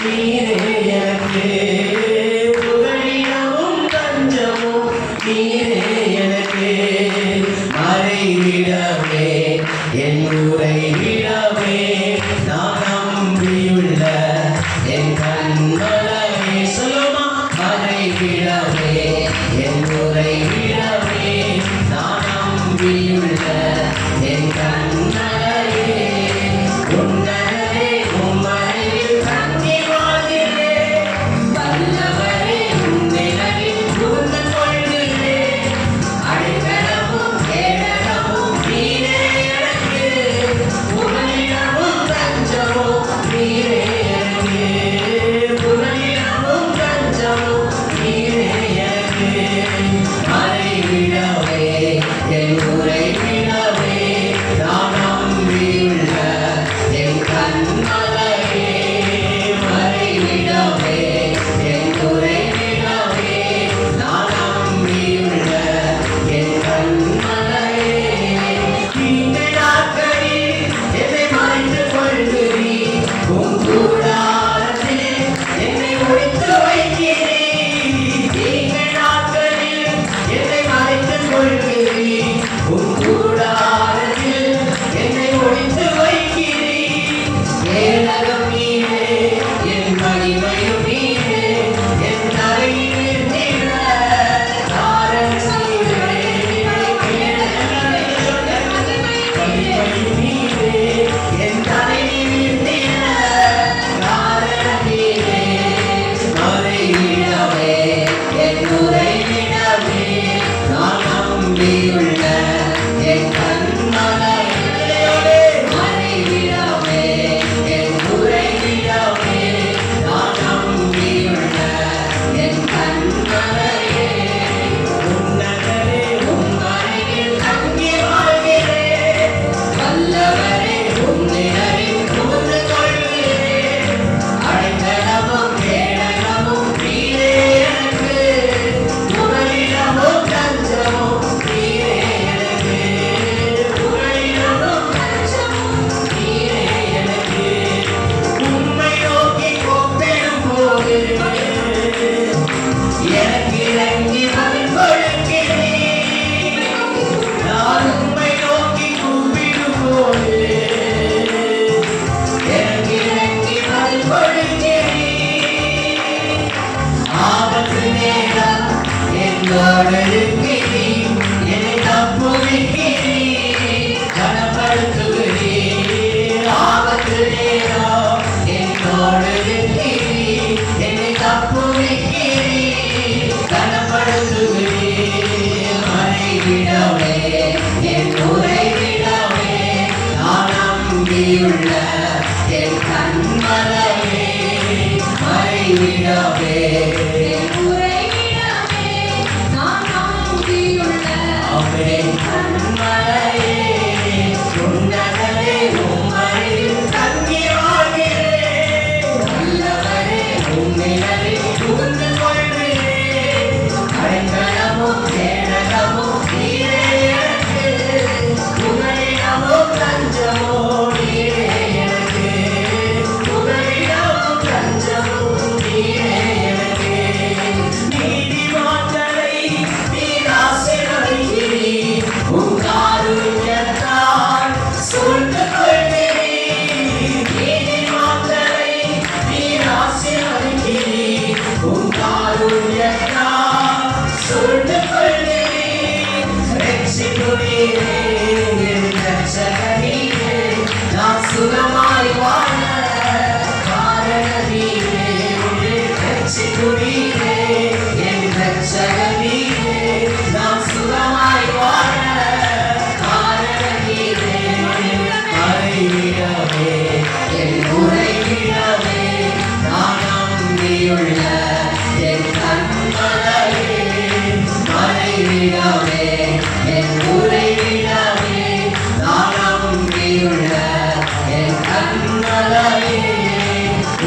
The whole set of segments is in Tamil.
நீரே எனக்கு புகழிடமும் தஞ்சமும் நீரே எனக்கு மறைவிடமே என் உறைவிடமே நான் நம்பியுள்ள என் கண்மலையே சொல்லுமா மறைவிடமே என் உறைவிடமே நான் நம்பியுள்ள என் கண்மலையே உன்னதரே உம்மறையில் தங்கி வாழ்கிறேன் வல்லவரே உன்னிலையில் புகுந்து கொள்கிறேன் அடைக்கலமும் கேடகமும் நீரே எனக்கு புகலிடமும் தஞ்சமும் நீரே எனக்கு புகலிடமும் தஞ்சமும் நீரே எனக்கு மறைவிடமே என் உறைவிடமே நான் நம்பியுள்ள என் கண்மலையே மறைவிடமே என் உறைவிடமே நான் நம்பியுள்ள என் கண்மலையே இந்த நாட்களில் என்னை மறைத்துக் கொள்கிறீர் உம் கூடாரத்திலே என்னை ஒளித்து வைக்கிறீர் இந்த நாட்களில் என்னை மறைத்துக் கொள்கிறீர் உம் கூடாரத்தில் என்னை ஒளித்து வைக்கிறீர் கேடகம் நீரே என் மகிமையும் நீரே என் தலையில் நின்ற காரணம் நீரே மகிமையும் நீரே என் தலையில் நின்ற காரணம் நீரே மறைவிடமே என் உறைவிடமே நான் நம்பியுள்ள என் கண்மலையே மறைவிடமே என் உறைவிடமே நான் நம்பியுள்ள என் கண்மலையே உன்னதரே உம்மறையில் தங்கி வாழ்கிறேன் வல்லவரே உன்னிலையில் புகுந்து கொள்கிறேன் அடைக்கலமும் கேடகமும் நீரே எனக்கு புகலிடமும் தஞ்சமும் நீரே எனக்கு புகலிடமும் தஞ்சமும் நீரே எனக்கு உம்மை நோக்கி கூப்பிடும் போது எனக்கு இறங்கி பதில் கொடுக்கிறீர் நான் உம்மை நோக்கி கூப்பிடும் போது எனக்கு இறங்கி பதில் கொடுக்கிறீர் ஆபத்து நேரம் என்னோடு இருக்கிறீர் என்னை தப்புவிக்கிறீர் கனப்படுத்துகிறீர் ஆபத்து நேரம் என்னோடு இருக்கிறீர் என்னை தப்புவிக்கிறீர் கனப்படுத்துகிறீர் மறைவிடமே என் உறைவிடமே நான் நம்பியுள்ள என் கண்மலையே மறைவிடமே என் உறைவிடமே நான் நம்பியுள்ள என் கண்மலையே உன்னதரே உம்மறையில் தங்கி வாழ்கிறேன் வல்லவரே உன்னிலையில் புகுந்து கொள்கிறேன் அடைக்கலமும் கேடகமும் நீரே எனக்கு புகலிடமும் தஞ்சமும் நீரே எனக்கு புகலிடமும் தஞ்சமும் நீரே எனக்கு நீதிமான்களை நீர் ஆசீர்வதிக்கிறீர் உம் காருண்யத்தால் சூழ்ந்து கொள்கிறீர் நீதிமான்களை நீர் ஆசீர்வதிக்கிறீர் உம் காருண்யத்தால் சூழ்ந்து கொள்கிறீர் ரட்சிக்கிறீரே என் ரட்சகரீரே நான் சுகமாய் வாழ காரணரீரே ரட்சிக்கிறீரே என் ரட்சகரீரே நான் சுகமாய் வாழ காரணரீரே மறைவிடமே என் உறைவிடமே நான் நம்பியுள்ள என் கண்மலையே மறைவிடமே என் உறைவிடமே நான் நம்பியுள்ள என் கண்மலையே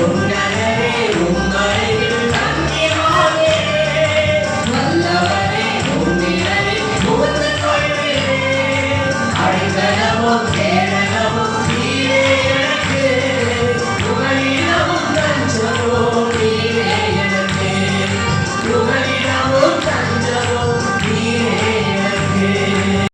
உன்னதரே உம்மறையில் தங்கி வாழ்கிறேன் வல்லவரே உன்னிலையில் புகுந்து கொள்கிறேன் அடைக்கலமும் கேட